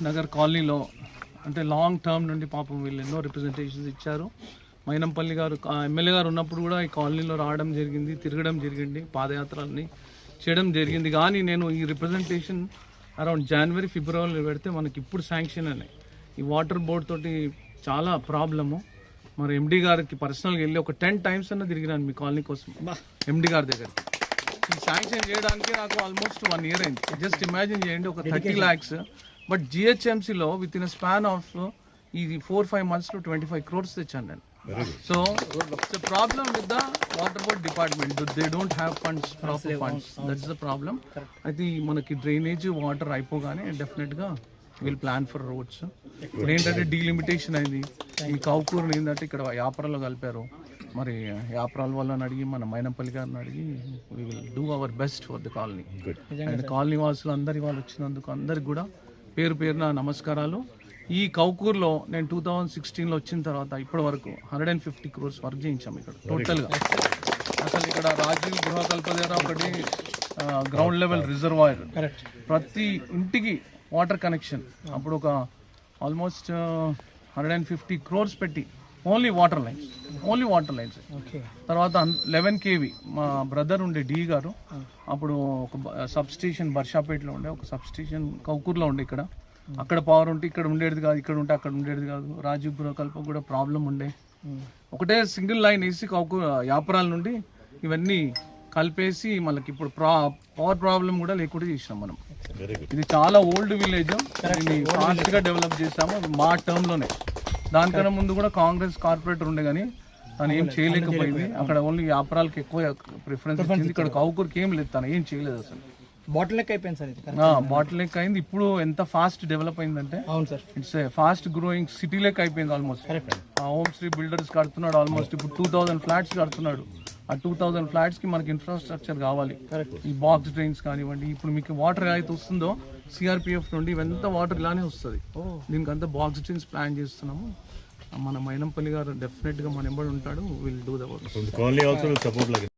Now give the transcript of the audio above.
నగర్ కాలనీలో అంటే long term నుండి పాపం వీళ్ళు ఎన్నో రిప్రజెంటేషన్స్ ఇచ్చారు. మైనంపల్లి గారు ఎమ్మెల్యే గారు ఉన్నప్పుడు కూడా ఈ కాలనీలో రావడం జరిగింది, తిరగడం జరిగింది, పాదయాత్రల్ని చేయడం జరిగింది. కానీ నేను ఈ రిప్రజెంటేషన్ అరౌండ్ జనవరి ఫిబ్రవరిలో పెడితే మనకి ఇప్పుడు శాంక్షన్ అయినాయి. ఈ వాటర్ బోర్డ్ తోటి చాలా ప్రాబ్లము. మరి ఎండి గారికి పర్సనల్గా వెళ్ళి ఒక 10 times అన్న తిరిగినాను మీ కాలనీ కోసం ఎండి గారి దగ్గర. ఈ శాంక్షన్ చేయడానికి నాకు ఆల్మోస్ట్ 1 year అయింది. జస్ట్ ఇమాజిన్ చేయండి, ఒక 30 lakhs. బట్ జిహెచ్ఎంసీలో విత్ ఇన్ స్పాన్ ఆఫ్ ఈ 4-5 monthsలో 25 crores తెచ్చాను నేను. So it's a problem with the water board department. They don't have funds, proper funds. That's the problem. అయితే మనకి డ్రైనేజ్ వాటర్ అయిపోగానే డెఫినెట్గా విల్ ప్లాన్ ఫర్ రోడ్స్. ఇప్పుడు ఏంటంటే డీలిమిటేషన్ అయింది. ఈ కౌకూరుని ఏంటంటే ఇక్కడ యాపరాలో కలిపారు. మరి యాపరాల వాళ్ళని అడిగి మన మైనంపల్లి గారిని అడిగి we will do our best for the colony. And colony వాసులు అందరి వాళ్ళు వచ్చినందుకు అందరికి కూడా పేరు పేరున నమస్కారాలు. ఈ కౌకూరులో నేను 2016లో వచ్చిన తర్వాత ఇప్పటి వరకు 150 crores వర్క్ చేయించాము ఇక్కడ టోటల్గా. అసలు ఇక్కడ రాజీవ్ గృహకల్ప దగ్గర ఒకటి గ్రౌండ్ లెవెల్ రిజర్వాయర్, ప్రతి ఇంటికి వాటర్ కనెక్షన్. అప్పుడు ఒక ఆల్మోస్ట్ 150 crores పెట్టి ఓన్లీ వాటర్ లైన్స్. తర్వాత 11 kV మా బ్రదర్ ఉండే డి గారు అప్పుడు ఒక సబ్ స్టేషన్ బర్షాపేటలో ఉండే, ఒక సబ్ స్టేషన్ కౌకూర్లో ఉండే. ఇక్కడ అక్కడ పవర్ ఉంటే ఇక్కడ ఉండేది కాదు, ఇక్కడ ఉంటే అక్కడ ఉండేది కాదు. రాజీవ్ గృహకల్ప కూడా ప్రాబ్లం ఉండే. ఒకటే సింగిల్ లైన్ వేసి యాపరాల నుండి ఇవన్నీ కలిపేసి మనకి ఇప్పుడు పవర్ ప్రాబ్లం కూడా లేకుండా చేసినాం మనం. ఇది చాలా ఓల్డ్ విలేజ్, దీన్ని ఫాస్ట్ గా డెవలప్ చేసాము మా టర్మ్ లోనే. దానికన్నా ముందు కూడా కాంగ్రెస్ కార్పొరేటర్ ఉండే కానీ తను ఏం చేయలేకపోయింది. అక్కడ ఓన్లీ వ్యాపారాలకు ఎక్కువ ప్రిఫరెన్స్ ఇచ్చింది. ఇక్కడ కౌకూరుకి ఏం లేదు, తను ఏం చేయలేదు అసలు. బాటిల్ నెక్ అయిపోయింది సార్, బాటిల్ నెక్ అయింది. ఇప్పుడు ఎంత ఫాస్ట్ డెవలప్ అయిందంటే ఇట్స్ ఫాస్ట్ గ్రోయింగ్ సిటీ లెక్ అయిపోయింది ఆల్మోస్ట్. హోమ్ శ్రీ బిల్డర్స్ కడుతున్నాడు ఆల్మోస్ట్. ఇప్పుడు 2000 flats కడుతున్నాడు. ఆ 2000 flats కి మనకి ఇన్ఫ్రాస్ట్రక్చర్ కావాలి. ఈ బాక్స్ డ్రైన్స్ కానివ్వండి, ఇప్పుడు మీకు వాటర్ అయితే వస్తుందో సిఆర్పిఎఫ్ నుండి ఇవంతా వాటర్ ఇలానే వస్తుంది. దీనికి అంతా బాక్స్ డ్రైన్స్ ప్లాన్ చేస్తున్నాము. మన మైనంపల్లి గారు డెఫినెట్ గా మన ఎంబడి ఉంటాడు. Will do the work.